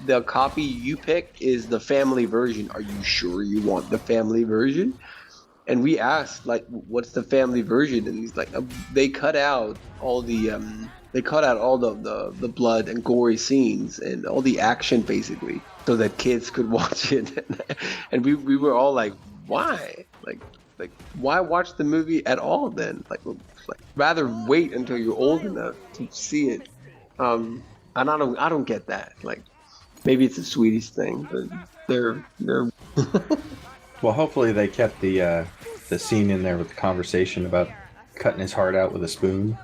the copy you pick is the family version. Are you sure you want the family version? And we asked, like, what's the family version? And he's like, they cut out all the blood and gory scenes and all the action, basically, so that kids could watch it. And we were all like, why? Like why watch the movie at all then? Like rather wait until you're old enough to see it. And I don't get that. Like, maybe it's a Swedish thing, but they're. Well, hopefully they kept the scene in there with the conversation about cutting his heart out with a spoon.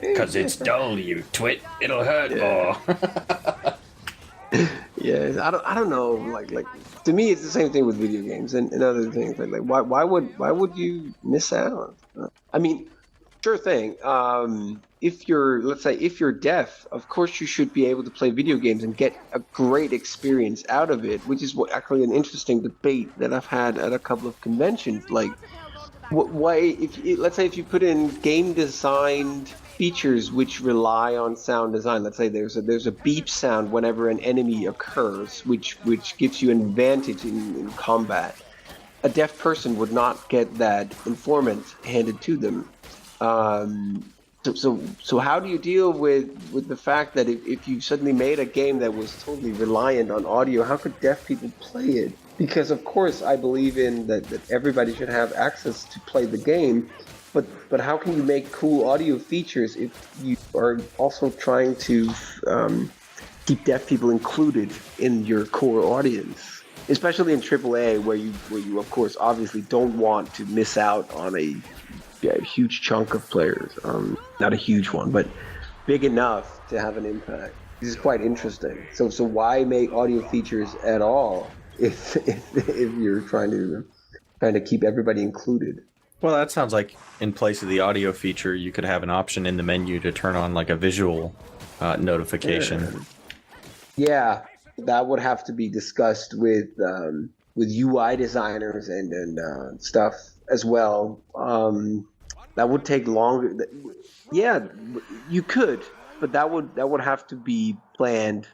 Because it's dull, you twit. It'll hurt more. Yeah, I don't know. Like to me, it's the same thing with video games and other things. Like why would you miss out? I mean, sure thing. If you're deaf, of course you should be able to play video games and get a great experience out of it, which is what actually an interesting debate that I've had at a couple of conventions. Like, why let's say if you put in game designed features which rely on sound design, let's say there's a beep sound whenever an enemy occurs, which gives you an advantage in combat. A deaf person would not get that informant handed to them. So how do you deal with the fact that if you suddenly made a game that was totally reliant on audio, how could deaf people play it? Because of course I believe in that everybody should have access to play the game, but how can you make cool audio features if you are also trying to keep deaf people included in your core audience? Especially in AAA, where you of course obviously don't want to miss out on a huge chunk of players. Not a huge one, but big enough to have an impact. This is quite interesting. So why make audio features at all if you're trying to keep everybody included? Well, that sounds like in place of the audio feature, you could have an option in the menu to turn on like a visual notification. Yeah, that would have to be discussed with UI designers and stuff as well. That would take longer. Yeah, you could, but that would have to be planned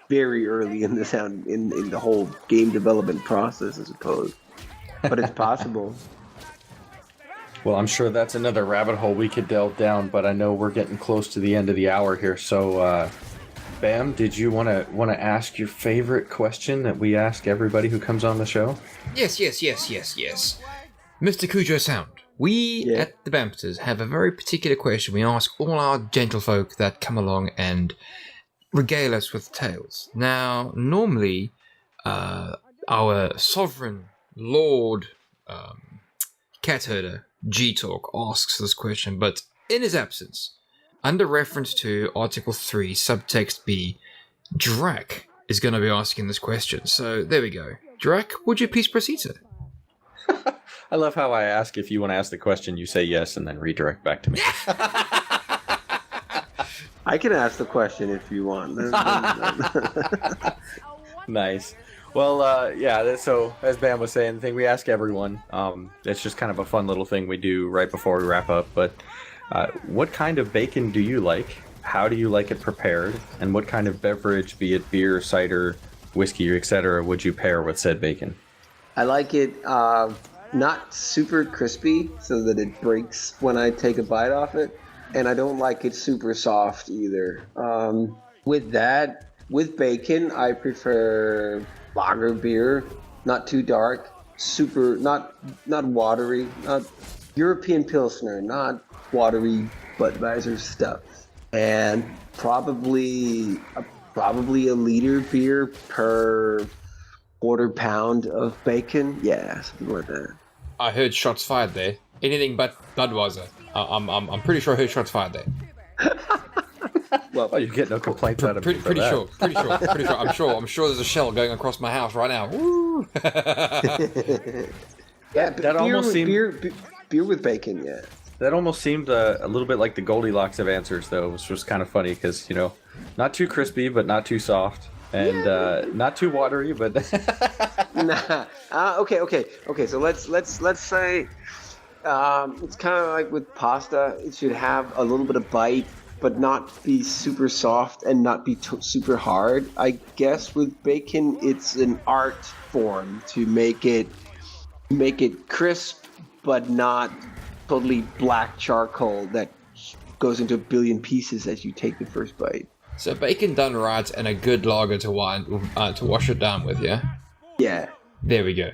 very early in in the whole game development process, I suppose. But it's possible. Well, I'm sure that's another rabbit hole we could delve down, but I know we're getting close to the end of the hour here. So, Bam, did you want to ask your favorite question that we ask everybody who comes on the show? Yes. Mr. Cujo Sound, we at the Bampsters have a very particular question we ask all our gentlefolk that come along and regale us with tales. Now, normally, our sovereign lord, cat herder, G-Talk, asks this question, but in his absence, under reference to Article 3, Subtext B, Drac is going to be asking this question. So, there we go. Drac, would you please proceed, sir? I love how I ask if you want to ask the question, you say yes, and then redirect back to me. I can ask the question if you want. Nice. Well, so as Bam was saying, the thing we ask everyone, it's just kind of a fun little thing we do right before we wrap up, but what kind of bacon do you like? How do you like it prepared? And what kind of beverage, be it beer, cider, whiskey, etc., would you pair with said bacon? I like it not super crispy so that it breaks when I take a bite off it, and I don't like it super soft either. With bacon, I prefer lager beer, not too dark, super not watery, not European Pilsner, not watery Budweiser stuff, and probably a liter beer per quarter pound of bacon. Yeah, something like that. I heard shots fired there. Anything but Budweiser. I'm pretty sure I heard shots fired there. Well, you get no complaints out of me for pretty that. sure. I'm sure there's a shell going across my house right now. Woo! Yeah, but that almost seemed beer with bacon. Yeah, that almost seemed a little bit like the Goldilocks of answers, though, which was kind of funny because not too crispy but not too soft, and not too watery, but nah. Okay. So let's say it's kind of like with pasta. It should have a little bit of bite, but not be super soft and not be super hard. I guess with bacon, it's an art form to make it crisp, but not totally black charcoal that goes into a billion pieces as you take the first bite. So bacon done right and a good lager to wash it down with, yeah? Yeah. There we go.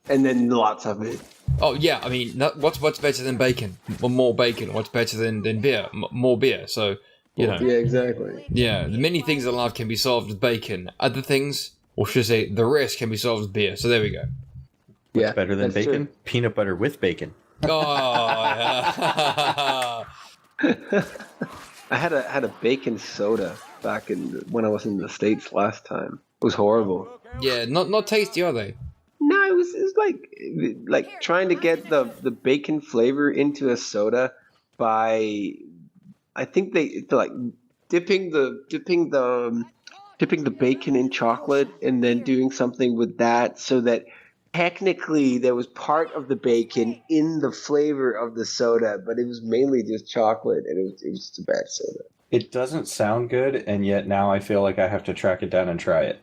And then lots of it. Oh yeah, I mean, what's better than bacon? More bacon. What's better than beer? More beer. So Yeah, exactly. Yeah, many things in life can be solved with bacon. Other things, or should I say, the rest can be solved with beer. So there we go. What's better than bacon? True. Peanut butter with bacon. Oh, yeah. I had a bacon soda back when I was in the States last time. It was horrible. Yeah, not tasty, are they? No, it was like trying to get the bacon flavor into a soda by, I think they like dipping the bacon in chocolate and then doing something with that so that technically there was part of the bacon in the flavor of the soda, but it was mainly just chocolate, and it was just a bad soda. It doesn't sound good, and yet now I feel like I have to track it down and try it.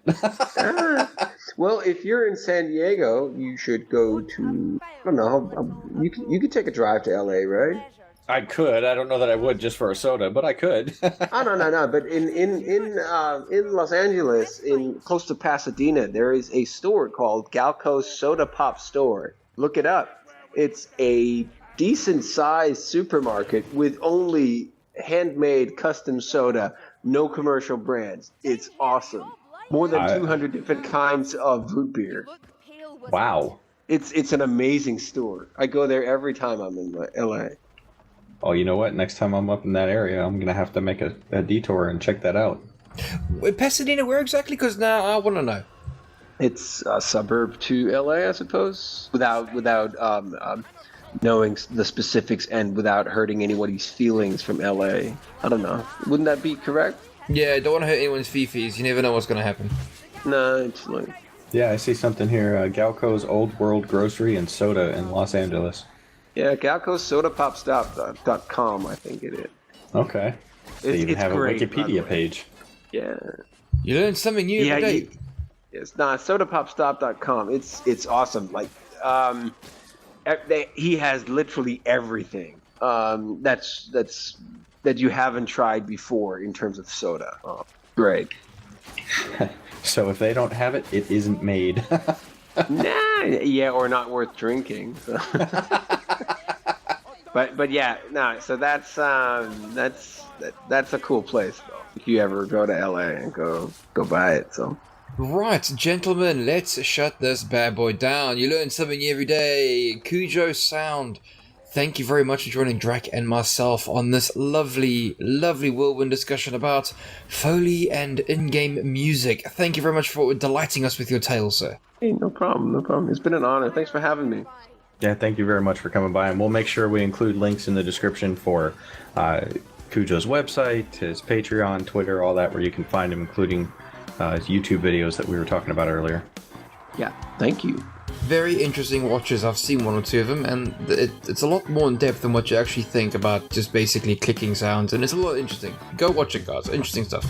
Well, if you're in San Diego, you should go to, I don't know, you could take a drive to LA, right? I could. I don't know that I would just for a soda, but I could. Oh, no. But in Los Angeles, in close to Pasadena, there is a store called Galco's Soda Pop Store. Look it up. It's a decent sized supermarket with only handmade custom soda, no commercial brands. It's awesome. More than 200 different kinds of root beer. Wow. It's an amazing store. I go there every time I'm in LA. Oh, you know what? Next time I'm up in that area, I'm going to have to make a detour and check that out. Pasadena, where exactly? Because now I want to know. It's a suburb to LA, I suppose, without knowing the specifics and without hurting anybody's feelings from LA. I don't know. Wouldn't that be correct? Yeah, don't want to hurt anyone's fifis. You never know what's going to happen. No, it's like... Yeah, I see something here. Galco's Old World Grocery and Soda in Los Angeles. Yeah, Galco's SodaPopStop.com, I think it is. Okay. They even have great, a Wikipedia page. Yeah. You learn something new every day. It's not SodaPopStop.com. It's awesome. Like, he has literally everything that you haven't tried before in terms of soda. Oh, great. So if they don't have it, it isn't made. Nah, yeah, or not worth drinking. So. but yeah, no. So that's a cool place though. If you ever go to LA and go buy it, so. Right, gentlemen, let's shut this bad boy down. You learn something new every day. Cujo Sound. Thank you very much for joining Drac and myself on this lovely, lovely whirlwind discussion about Foley and in-game music. Thank you very much for delighting us with your tale, sir. Hey, no problem. It's been an honor. Thanks for having me. Yeah, thank you very much for coming by, and we'll make sure we include links in the description for Cujo's website, his Patreon, Twitter, all that, where you can find him, including his YouTube videos that we were talking about earlier. Yeah, thank you. Very interesting watches. I've seen one or two of them, and it's a lot more in depth than what you actually think about just basically clicking sounds, and it's a lot interesting. Go watch it, guys. Interesting stuff.